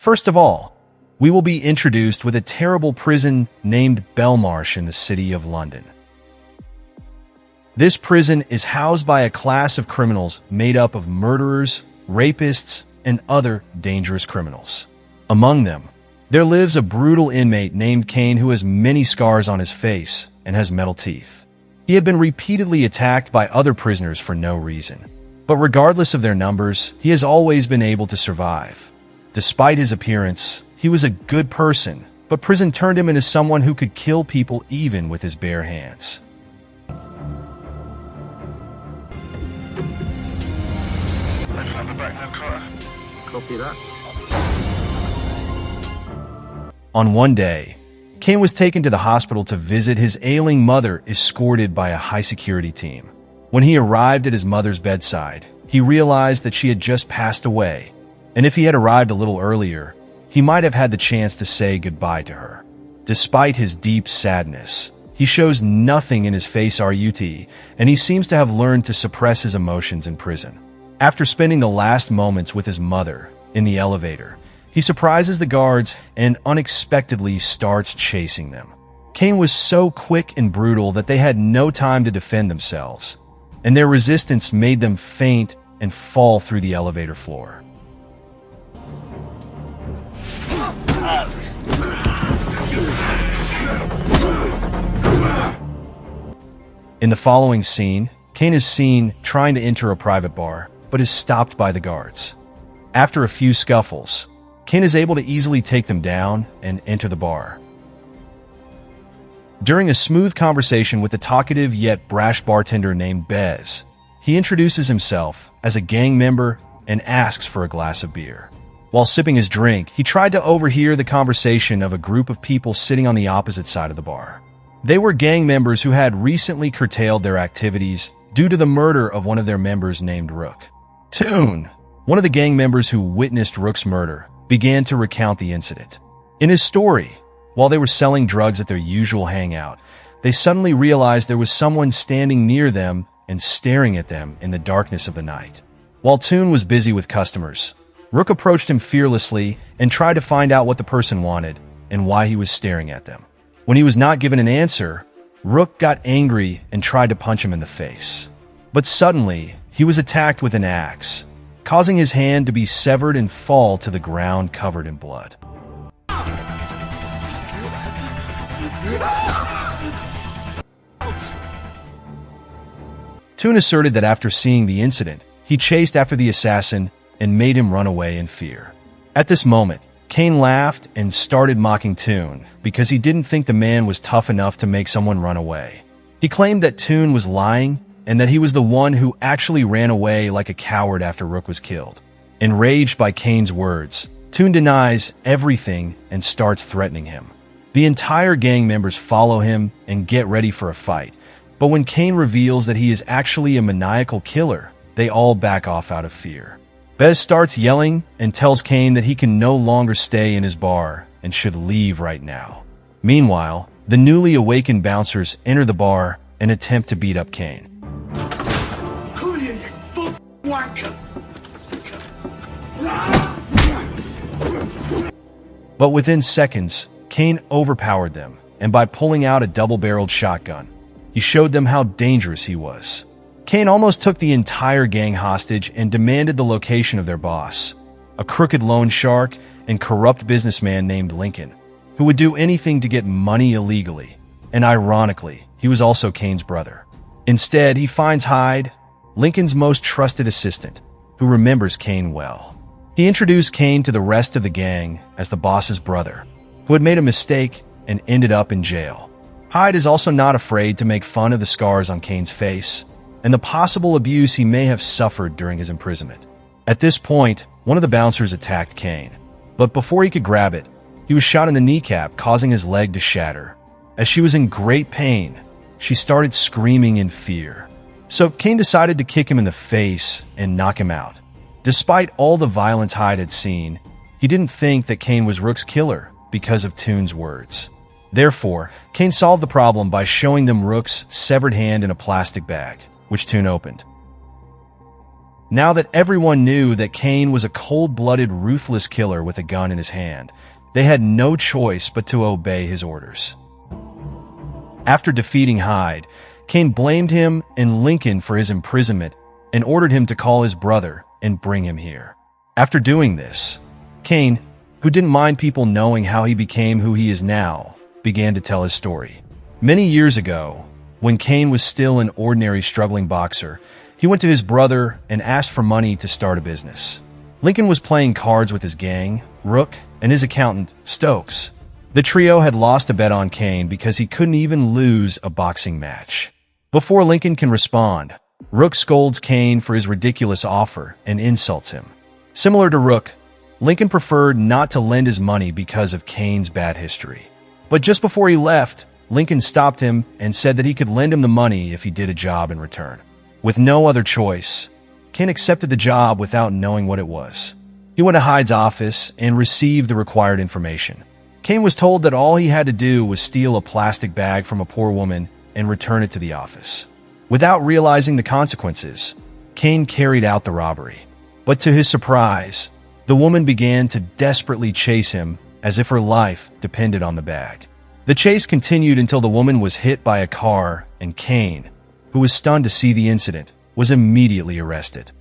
First of all, we will be introduced with a terrible prison named Belmarsh in the city of London. This prison is housed by a class of criminals made up of murderers, rapists, and other dangerous criminals. Among them, there lives a brutal inmate named Kane who has many scars on his face and has metal teeth. He had been repeatedly attacked by other prisoners for no reason. But regardless of their numbers, he has always been able to survive. Despite his appearance, he was a good person, but prison turned him into someone who could kill people even with his bare hands. Copy that. On one day, Kane was taken to the hospital to visit his ailing mother, escorted by a high-security team. When he arrived at his mother's bedside, he realized that she had just passed away, and if he had arrived a little earlier, he might have had the chance to say goodbye to her. Despite his deep sadness, he shows nothing in his face and he seems to have learned to suppress his emotions in prison. After spending the last moments with his mother in the elevator, he surprises the guards and unexpectedly starts chasing them. Kane was so quick and brutal that they had no time to defend themselves, and their resistance made them faint and fall through the elevator floor. In the following scene, Kane is seen trying to enter a private bar, but is stopped by the guards. After a few scuffles, Kane is able to easily take them down and enter the bar. During a smooth conversation with the talkative yet brash bartender named Bez, he introduces himself as a gang member and asks for a glass of beer. While sipping his drink, he tried to overhear the conversation of a group of people sitting on the opposite side of the bar. They were gang members who had recently curtailed their activities due to the murder of one of their members named Rook. Toon, one of the gang members who witnessed Rook's murder, began to recount the incident. In his story, while they were selling drugs at their usual hangout, they suddenly realized there was someone standing near them and staring at them in the darkness of the night. While Toon was busy with customers, Rook approached him fearlessly and tried to find out what the person wanted and why he was staring at them. When he was not given an answer, Rook got angry and tried to punch him in the face. But suddenly, he was attacked with an axe, causing his hand to be severed and fall to the ground covered in blood. Toon asserted that after seeing the incident, he chased after the assassin and made him run away in fear. At this moment, Kane laughed and started mocking Toon because he didn't think the man was tough enough to make someone run away. He claimed that Toon was lying and that he was the one who actually ran away like a coward after Rook was killed. Enraged by Kane's words, Toon denies everything and starts threatening him. The entire gang members follow him and get ready for a fight, but when Kane reveals that he is actually a maniacal killer, they all back off out of fear. Bez starts yelling and tells Kane that he can no longer stay in his bar and should leave right now. Meanwhile, the newly awakened bouncers enter the bar and attempt to beat up Kane. Come here, you fuck wanker! But within seconds, Kane overpowered them, and by pulling out a double-barreled shotgun, he showed them how dangerous he was. Kane almost took the entire gang hostage and demanded the location of their boss, a crooked loan shark and corrupt businessman named Lincoln, who would do anything to get money illegally. And ironically, he was also Kane's brother. Instead, he finds Hyde, Lincoln's most trusted assistant, who remembers Kane well. He introduced Kane to the rest of the gang as the boss's brother, who had made a mistake and ended up in jail. Hyde is also not afraid to make fun of the scars on Kane's face and the possible abuse he may have suffered during his imprisonment. At this point, one of the bouncers attacked Kane, but before he could grab it, he was shot in the kneecap, causing his leg to shatter. As she was in great pain, she started screaming in fear. So Kane decided to kick him in the face and knock him out. Despite all the violence Hyde had seen, he didn't think that Kane was Rook's killer because of Toon's words. Therefore, Kane solved the problem by showing them Rook's severed hand in a plastic bag, which Toon opened. Now that everyone knew that Cain was a cold-blooded, ruthless killer with a gun in his hand, they had no choice but to obey his orders. After defeating Hyde, Cain blamed him and Lincoln for his imprisonment and ordered him to call his brother and bring him here. After doing this, Cain, who didn't mind people knowing how he became who he is now, began to tell his story. Many years ago, when Cain was still an ordinary struggling boxer, he went to his brother and asked for money to start a business. Lincoln was playing cards with his gang, Rook, and his accountant, Stokes. The trio had lost a bet on Cain because he couldn't even lose a boxing match. Before Lincoln can respond, Rook scolds Cain for his ridiculous offer and insults him. Similar to Rook, Lincoln preferred not to lend his money because of Cain's bad history. But just before he left, Lincoln stopped him and said that he could lend him the money if he did a job in return. With no other choice, Cain accepted the job without knowing what it was. He went to Hyde's office and received the required information. Cain was told that all he had to do was steal a plastic bag from a poor woman and return it to the office. Without realizing the consequences, Cain carried out the robbery. But to his surprise, the woman began to desperately chase him as if her life depended on the bag. The chase continued until the woman was hit by a car, and Cain, who was stunned to see the incident, was immediately arrested.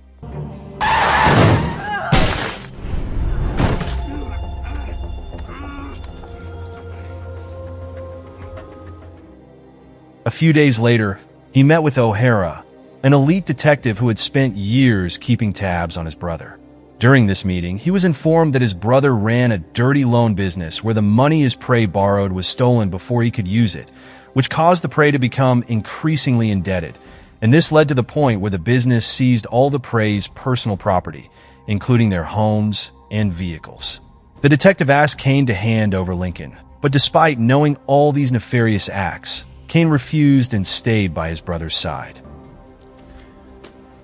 A few days later, he met with O'Hara, an elite detective who had spent years keeping tabs on his brother. During this meeting, he was informed that his brother ran a dirty loan business where the money his prey borrowed was stolen before he could use it, which caused the prey to become increasingly indebted, and this led to the point where the business seized all the prey's personal property, including their homes and vehicles. The detective asked Cain to hand over Lincoln, but despite knowing all these nefarious acts, Cain refused and stayed by his brother's side.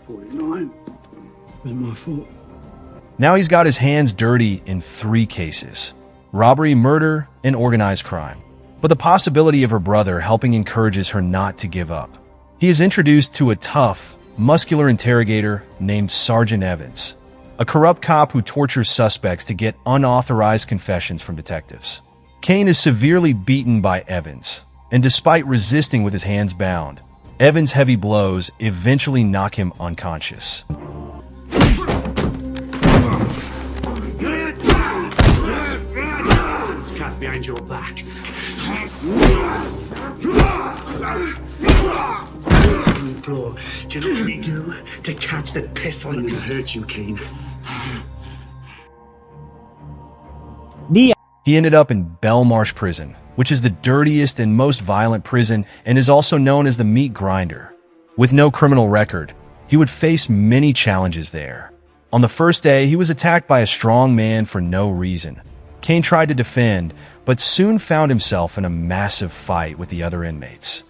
49 was my fault. Now he's got his hands dirty in 3 cases: robbery, murder, and organized crime. But the possibility of her brother helping encourages her not to give up. He is introduced to a tough, muscular interrogator named Sergeant Evans, a corrupt cop who tortures suspects to get unauthorized confessions from detectives. Cain is severely beaten by Evans, and despite resisting with his hands bound, Evans' heavy blows eventually knock him unconscious. Cat behind your back. On the floor. Do you know what we do to cats that piss on you and hurt you, Cain? He ended up in Belmarsh prison, which is the dirtiest and most violent prison and is also known as the meat grinder. With no criminal record, he would face many challenges there. On the first day, he was attacked by a strong man for no reason. Cain tried to defend, but soon found himself in a massive fight with the other inmates.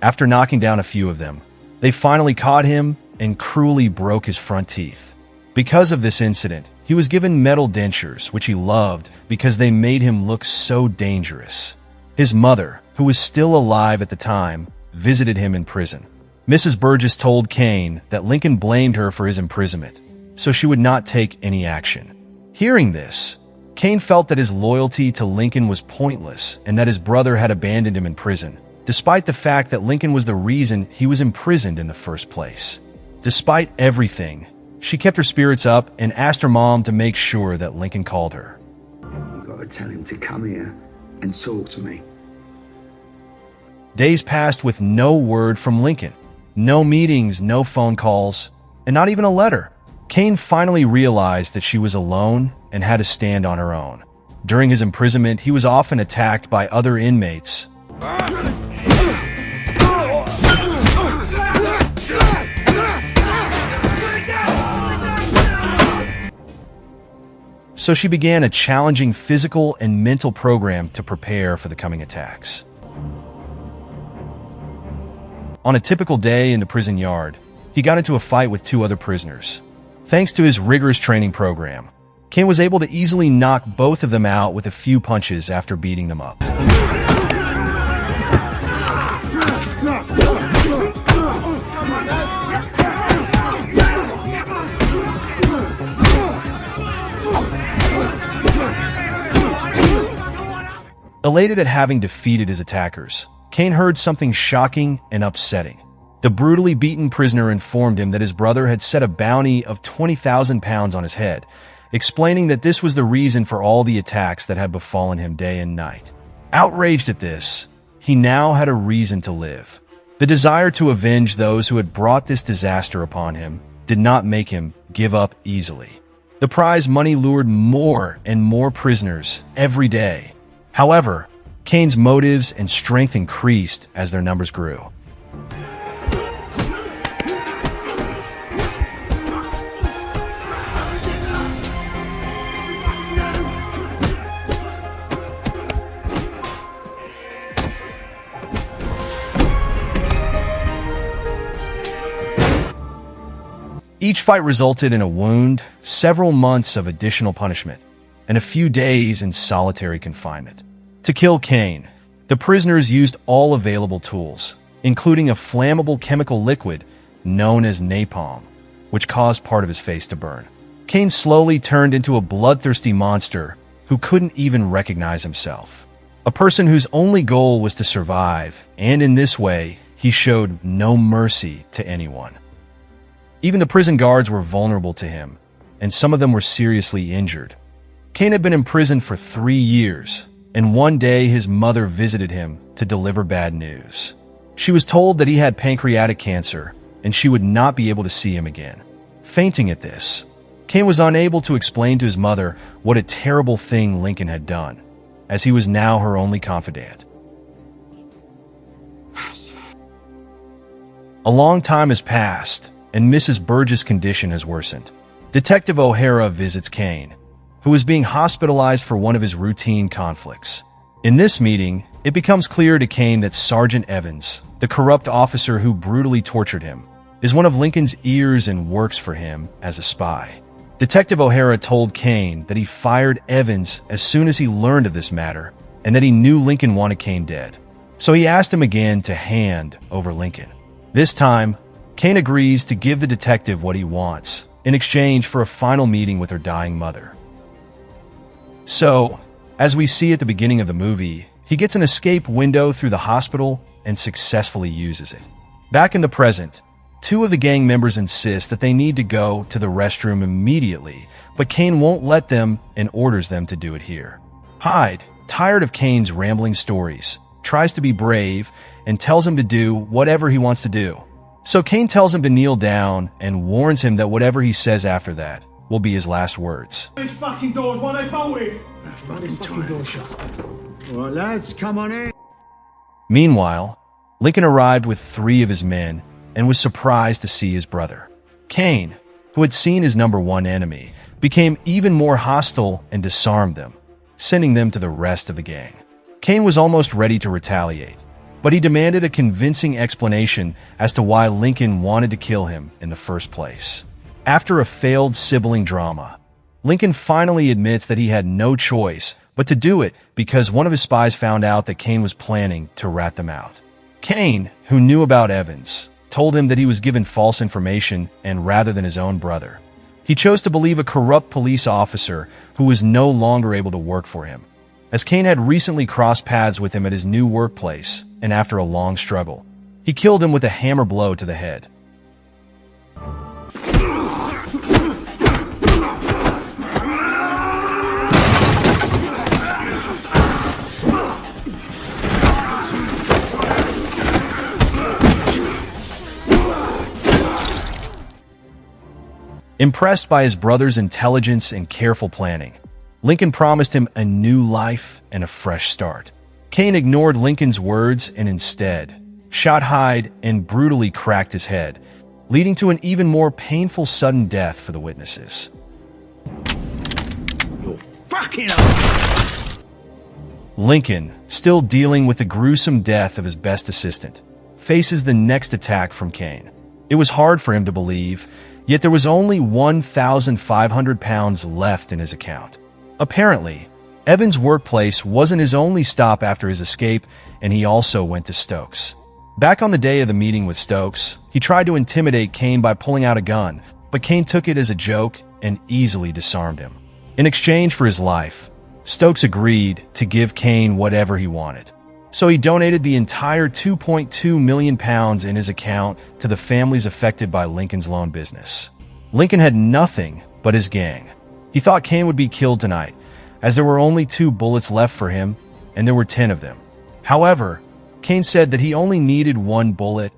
After knocking down a few of them, they finally caught him and cruelly broke his front teeth. Because of this incident, he was given metal dentures, which he loved because they made him look so dangerous. His mother, who was still alive at the time, visited him in prison. Mrs. Burgess told Cain that Lincoln blamed her for his imprisonment, so she would not take any action. Hearing this, Cain felt that his loyalty to Lincoln was pointless and that his brother had abandoned him in prison, despite the fact that Lincoln was the reason he was imprisoned in the first place. Despite everything, she kept her spirits up and asked her mom to make sure that Lincoln called her. You gotta tell him to come here and talk to me. Days passed with no word from Lincoln. No meetings, no phone calls, and not even a letter. Cain finally realized that she was alone and had to stand on her own. During his imprisonment, he was often attacked by other inmates. So she began a challenging physical and mental program to prepare for the coming attacks. On a typical day in the prison yard, he got into a fight with two other prisoners. Thanks to his rigorous training program, Cain was able to easily knock both of them out with a few punches after beating them up. Elated at having defeated his attackers, Cain heard something shocking and upsetting. The brutally beaten prisoner informed him that his brother had set a bounty of 20,000 pounds on his head, explaining that this was the reason for all the attacks that had befallen him day and night. Outraged at this, he now had a reason to live. The desire to avenge those who had brought this disaster upon him did not make him give up easily. The prize money lured more and more prisoners every day. However, Cain's motives and strength increased as their numbers grew. Each fight resulted in a wound, several months of additional punishment, and a few days in solitary confinement. To kill Cain, the prisoners used all available tools, including a flammable chemical liquid known as napalm, which caused part of his face to burn. Cain slowly turned into a bloodthirsty monster who couldn't even recognize himself. A person whose only goal was to survive, and in this way, he showed no mercy to anyone. Even the prison guards were vulnerable to him, and some of them were seriously injured. Cain had been imprisoned for 3 years, and one day his mother visited him to deliver bad news. She was told that he had pancreatic cancer, and she would not be able to see him again. Fainting at this, Cain was unable to explain to his mother what a terrible thing Lincoln had done, as he was now her only confidant. A long time has passed, and Mrs. Burgess' condition has worsened. Detective O'Hara visits Cain, who is being hospitalized for one of his routine conflicts. In this meeting, it becomes clear to Cain that Sergeant Evans, the corrupt officer who brutally tortured him, is one of Lincoln's ears and works for him as a spy. Detective O'Hara told Cain that he fired Evans as soon as he learned of this matter, and that he knew Lincoln wanted Cain dead. So he asked him again to hand over Lincoln. This time, Cain agrees to give the detective what he wants in exchange for a final meeting with her dying mother. So, as we see at the beginning of the movie, he gets an escape window through the hospital and successfully uses it. Back in the present, two of the gang members insist that they need to go to the restroom immediately, but Cain won't let them and orders them to do it here. Hyde, tired of Cain's rambling stories, tries to be brave and tells him to do whatever he wants to do. So Cain tells him to kneel down and warns him that whatever he says after that will be his last words. These fucking doors, why they bolted? This fucking door shut. Well, lads, come on in. Meanwhile, Lincoln arrived with 3 of his men and was surprised to see his brother. Cain, who had seen his number one enemy, became even more hostile and disarmed them, sending them to the rest of the gang. Cain was almost ready to retaliate, but he demanded a convincing explanation as to why Lincoln wanted to kill him in the first place. After a failed sibling drama, Lincoln finally admits that he had no choice but to do it because one of his spies found out that Cain was planning to rat them out. Cain, who knew about Evans, told him that he was given false information and rather than his own brother. He chose to believe a corrupt police officer who was no longer able to work for him, as Cain had recently crossed paths with him at his new workplace, and after a long struggle, he killed him with a hammer blow to the head. Impressed by his brother's intelligence and careful planning, Lincoln promised him a new life and a fresh start. Cain ignored Lincoln's words and instead shot Hyde and brutally cracked his head, leading to an even more painful sudden death for the witnesses. You're fucking hell! Lincoln, still dealing with the gruesome death of his best assistant, faces the next attack from Kane. It was hard for him to believe, yet there was only 1,500 pounds left in his account. Apparently, Evan's workplace wasn't his only stop after his escape, and he also went to Stokes. Back on the day of the meeting with Stokes, he tried to intimidate Kane by pulling out a gun, but Kane took it as a joke and easily disarmed him. In exchange for his life, Stokes agreed to give Kane whatever he wanted. So he donated the entire 2.2 million pounds in his account to the families affected by Lincoln's loan business. Lincoln had nothing but his gang. He thought Kane would be killed tonight, as there were only 2 bullets left for him, and there were 10 of them. However, Kane said that he only needed 1 bullet,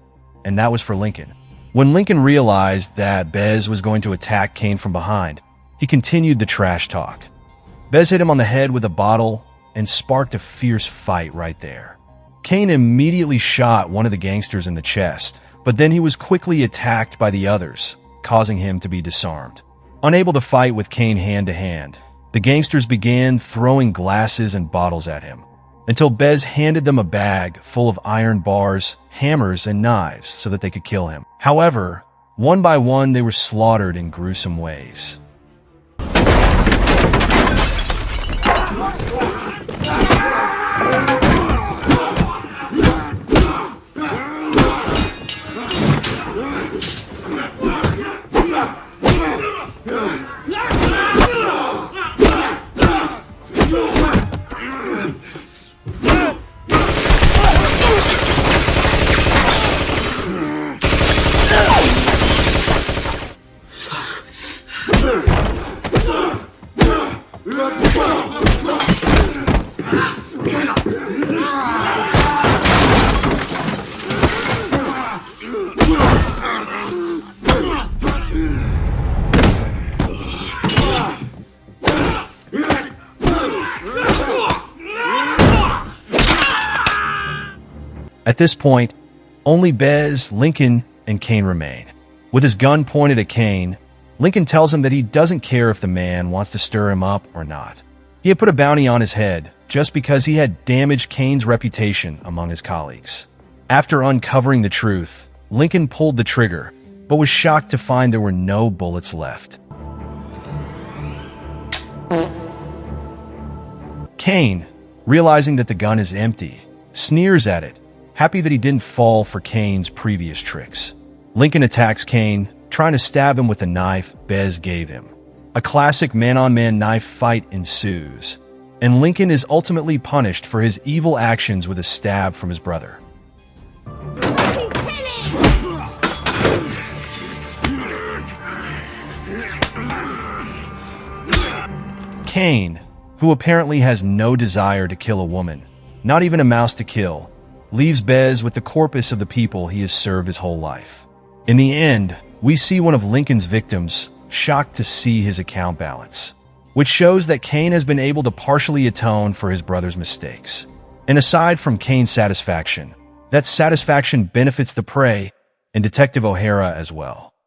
and that was for Lincoln. When Lincoln realized that Bez was going to attack Kane from behind, he continued the trash talk. Bez hit him on the head with a bottle and sparked a fierce fight right there. Kane immediately shot one of the gangsters in the chest, but then he was quickly attacked by the others, causing him to be disarmed. Unable to fight with Kane hand-to-hand, the gangsters began throwing glasses and bottles at him, until Bez handed them a bag full of iron bars, hammers, and knives so that they could kill him. However, one by one they were slaughtered in gruesome ways. At this point, only Bez, Lincoln, and Kane remain. With his gun pointed at Kane, Lincoln tells him that he doesn't care if the man wants to stir him up or not. He had put a bounty on his head just because he had damaged Kane's reputation among his colleagues. After uncovering the truth, Lincoln pulled the trigger, but was shocked to find there were no bullets left. Kane, realizing that the gun is empty, sneers at it, happy that he didn't fall for Kane's previous tricks. Lincoln attacks Kane, trying to stab him with a knife Bez gave him. A classic man-on-man knife fight ensues, and Lincoln is ultimately punished for his evil actions with a stab from his brother. Kane, who apparently has no desire to kill a woman, not even a mouse to kill, leaves Bez with the corpus of the people he has served his whole life. In the end, we see one of Lincoln's victims shocked to see his account balance, which shows that Kane has been able to partially atone for his brother's mistakes. And aside from Kane's satisfaction, that satisfaction benefits the prey and Detective O'Hara as well.